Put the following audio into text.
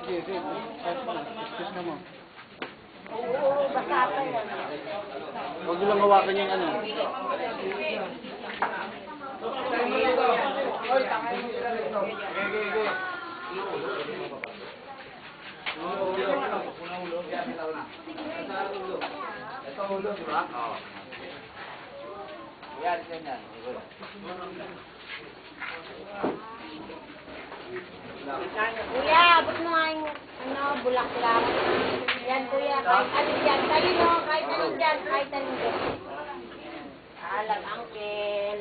Sige. Excuse na mo. Oo, basta pa yan. Huwag nyo lang hawakan yung ano. Ito ulo, di ba? Oo. Yan, ganyan. Kuya, abot mo nga yung bulaklak. Yan, kuya, kahit ano dyan. Sabi mo, kahit ano dyan, kahit ano dyan. Alam, uncle.